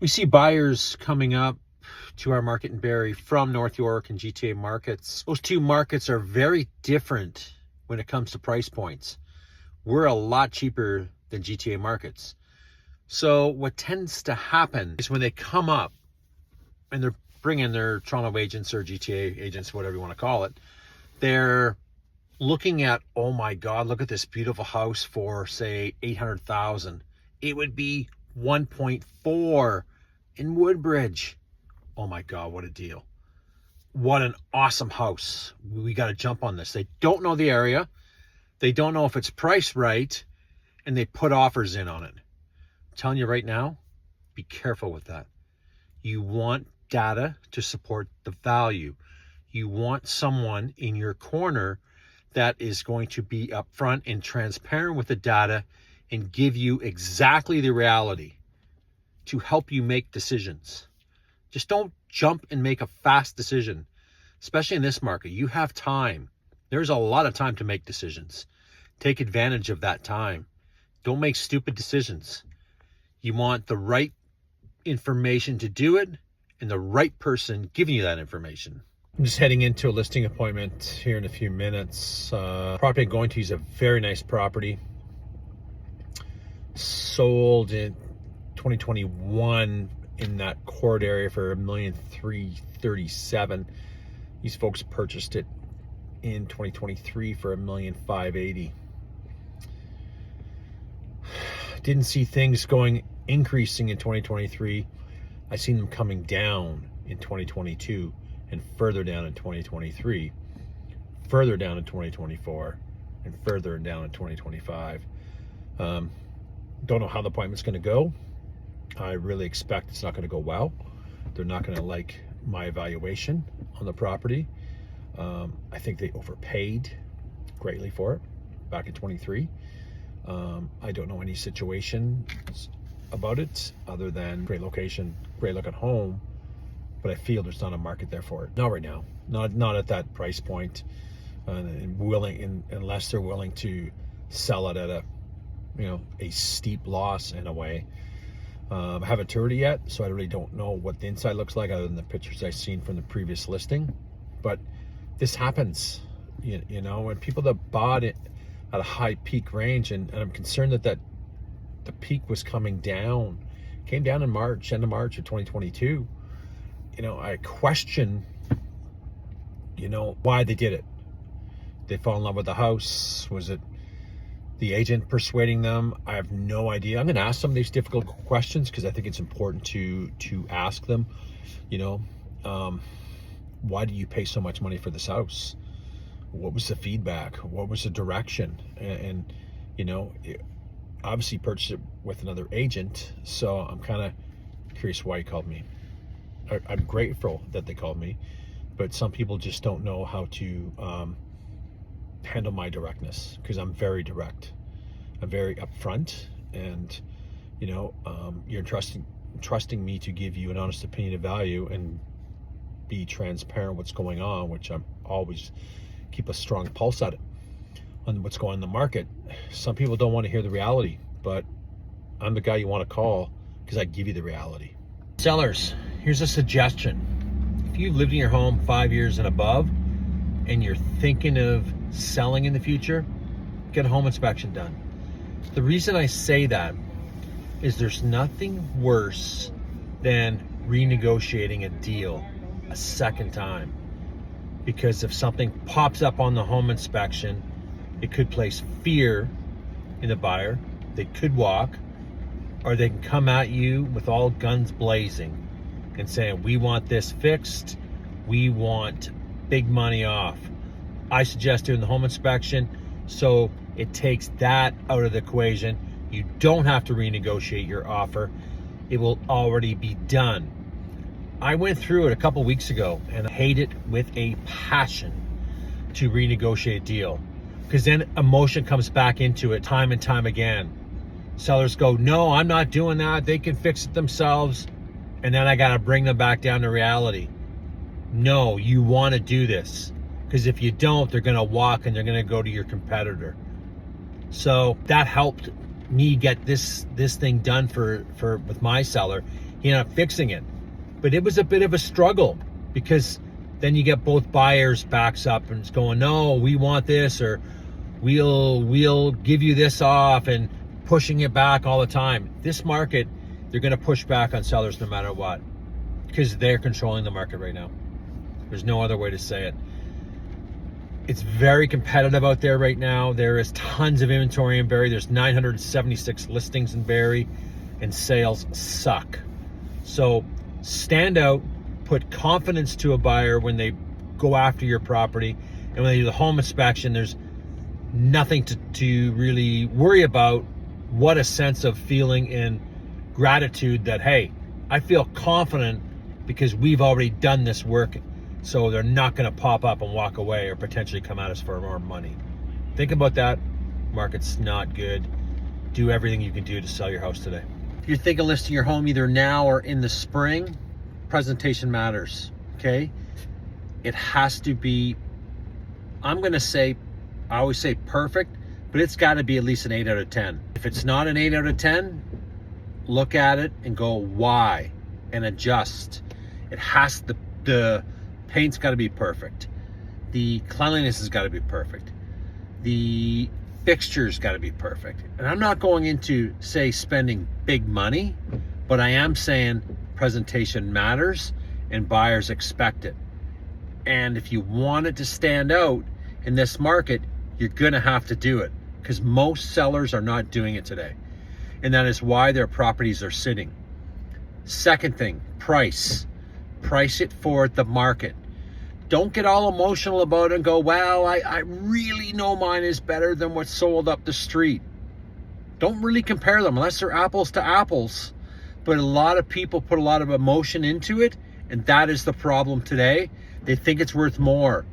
We see buyers coming up to our market in Barrie from North York and GTA markets. Those two markets are very different when it comes to price points. We're a lot cheaper than GTA markets. So what tends to happen is when they come up and they're bringing their Toronto agents or GTA agents, whatever you want to call it, they're looking at, oh my God, look at this beautiful house for say 800,000. It would be 1.4 in Woodbridge. Oh my God, what a deal. What an awesome house. We got to jump on this. They don't know the area. They don't know if it's priced right, and they put offers in on it. I'm telling you right now, be careful with that. You want data to support the value. You want someone in your corner that is going to be upfront and transparent with the data and give you exactly the reality to help you make decisions. Just don't jump and make a fast decision, especially in this market. You have time. There's a lot of time to make decisions. Take advantage of that time. Don't make stupid decisions. You want the right information to do it and the right person giving you that information. I'm just heading into a listing appointment here in a few minutes. Property I'm going to is a very nice property. Sold in 2021 in that court area for $1,337,000. These folks purchased it in 2023 for $1,580,000. Didn't see things increasing in 2023. I seen them coming down in 2022 and further down in 2023, further down in 2024, and further down in 2025. Don't know how the appointment's going to go. I really expect it's not going to go well. They're not going to like my evaluation on the property. I think they overpaid greatly for it back in 23. I don't know any situation about it other than great location, great looking home, but I feel there's not a market there for it. Not right now. Not at that price point. Unless they're willing to sell it at a steep loss in a way. I haven't toured it yet, so I really don't know what the inside looks like other than the pictures I've seen from the previous listing. But this happens, when people that bought it at a high peak range, and I'm concerned that the peak was came down in March, end of March of 2022. I question, why they did it. They fall in love with the house. Was it the agent persuading them? I have no idea. I'm going to ask some of these difficult questions because I think it's important to ask them. Why do you pay so much money for this house? What was the feedback? What was the direction? And obviously purchased it with another agent, so I'm kind of curious why he called me. I'm grateful that they called me, but some people just don't know how to handle my directness, because I'm very direct. I'm very upfront, and you're trusting me to give you an honest opinion of value and be transparent what's going on, which I'm always keep a strong pulse at it on what's going on in the market. Some people don't want to hear the reality, but I'm the guy you want to call because I give you the reality. Sellers, here's a suggestion. If you've lived in your home 5 years and above and you're thinking of selling in the future, get a home inspection done. The reason I say that is there's nothing worse than renegotiating a deal a second time, because if something pops up on the home inspection, it could place fear in the buyer. They could walk, or they can come at you with all guns blazing and saying, we want this fixed, we want big money off. I suggest doing the home inspection so it takes that out of the equation. You don't have to renegotiate your offer. It will already be done. I went through it a couple weeks ago and I hate it with a passion to renegotiate a deal, because then emotion comes back into it time and time again. Sellers go, no, I'm not doing that. They can fix it themselves. And then I got to bring them back down to reality. No, you want to do this, because if you don't, they're going to walk and they're going to go to your competitor. So that helped me get this thing done for with my seller. He ended up fixing it. But it was a bit of a struggle, because then you get both buyers backs up and it's going, no, we want this, or we'll give you this off, and pushing it back all the time. This market, they're going to push back on sellers no matter what, because they're controlling the market right now. There's no other way to say it. It's very competitive out there right now. There is tons of inventory in Barrie. There's 976 listings in Barrie, and sales suck. So stand out, put confidence to a buyer when they go after your property, and when they do the home inspection, there's nothing to really worry about. What a sense of feeling and gratitude that, hey, I feel confident because we've already done this work, so they're not going to pop up and walk away or potentially come at us for more money. Think about that. Market's not good. Do everything you can do to sell your house today. If you're thinking of listing your home either now or in the spring, presentation matters, okay? It has to be, I'm going to say, I always say perfect, but it's got to be at least an 8 out of 10. If it's not an 8 out of 10, look at it and go, why? And adjust. It has, the paint's got to be perfect. The cleanliness has got to be perfect. The fixtures got to be perfect. And I'm not going into, say, spending big money, but I am saying presentation matters and buyers expect it. And if you want it to stand out in this market, you're going to have to do it, because most sellers are not doing it today. And that is why their properties are sitting. Second thing, price. Price it for the market. Don't get all emotional about it and go, well, I really know mine is better than what's sold up the street. Don't really compare them unless they're apples to apples. But a lot of people put a lot of emotion into it, and that is the problem today. They think it's worth more.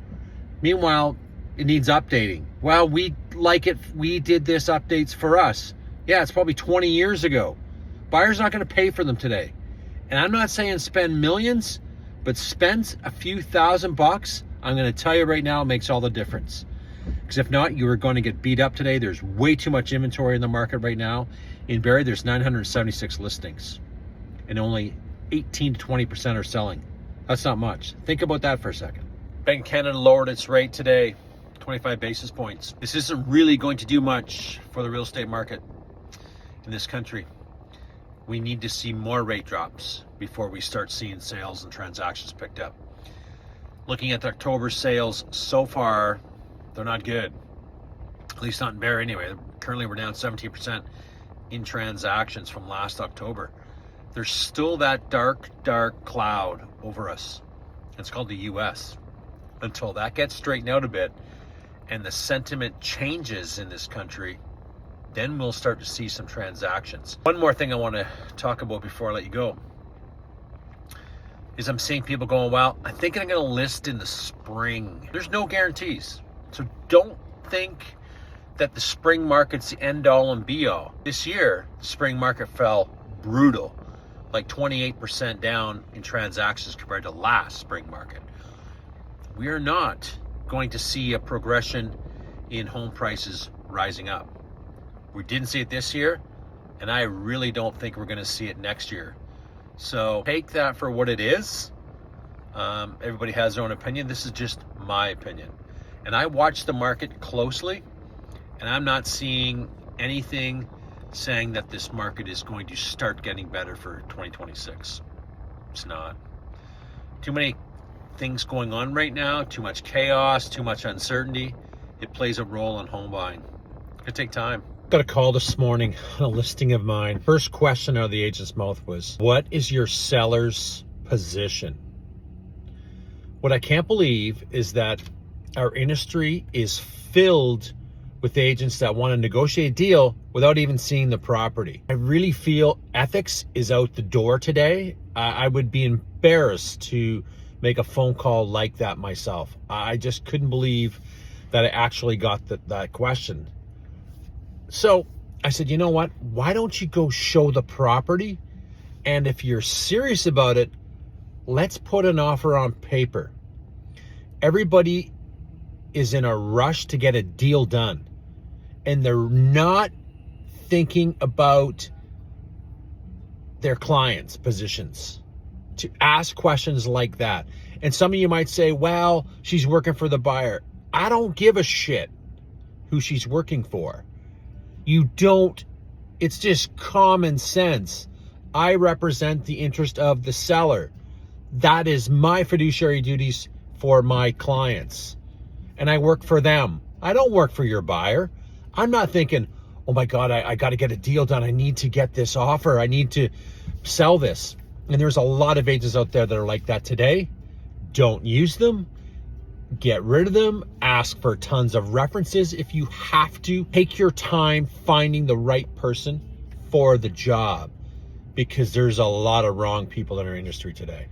Meanwhile, it needs updating. Well, we like it. We did this updates for us. Yeah, it's probably 20 years ago. Buyers not going to pay for them today. And I'm not saying spend millions, but spend a few $1,000. I'm going to tell you right now, it makes all the difference. Because if not, you are going to get beat up today. There's way too much inventory in the market right now. In Barrie, there's 976 listings, and only 18 to 20% are selling. That's not much. Think about that for a second. Bank of Canada lowered its rate today, 25 basis points. This isn't really going to do much for the real estate market in this country. We need to see more rate drops before we start seeing sales and transactions picked up. Looking at the October sales so far, they're not good. At least not in Barrie anyway. Currently we're down 17% in transactions from last October. There's still that dark cloud over us. It's called the US. Until that gets straightened out a bit and the sentiment changes in this country, then we'll start to see some transactions. One more thing I want to talk about before I let you go is I'm seeing people going, well, I think I'm going to list in the spring. There's no guarantees. So don't think that the spring market's the end all and be all. This year, the spring market fell brutal, like 28% down in transactions compared to last spring market. We are not going to see a progression in home prices rising up. We didn't see it this year, and I really don't think we're going to see it next year. So take that for what it is. Everybody has their own opinion. This is just my opinion. And I watch the market closely, and I'm not seeing anything saying that this market is going to start getting better for 2026. It's not. Too many things going on right now, too much chaos, too much uncertainty. It plays a role in home buying. It's gonna take time. Got a call this morning on a listing of mine. First question out of the agent's mouth was, what is your seller's position? What I can't believe is that our industry is filled with agents that want to negotiate a deal without even seeing the property. I really feel ethics is out the door today. I would be embarrassed to make a phone call like that myself. I just couldn't believe that I actually got that question. So I said, you know what? Why don't you go show the property? And if you're serious about it, let's put an offer on paper. Everybody is in a rush to get a deal done, and they're not thinking about their clients' positions, to ask questions like that. And some of you might say, well, she's working for the buyer. I don't give a shit who she's working for. You don't, it's just common sense. I represent the interest of the seller. That is my fiduciary duties for my clients. And I work for them. I don't work for your buyer. I'm not thinking, oh my God, I got to get a deal done. I need to get this offer. I need to sell this. And there's a lot of agents out there that are like that today. Don't use them. Get rid of them. Ask for tons of references if you have to. Take your time finding the right person for the job, because there's a lot of wrong people in our industry today.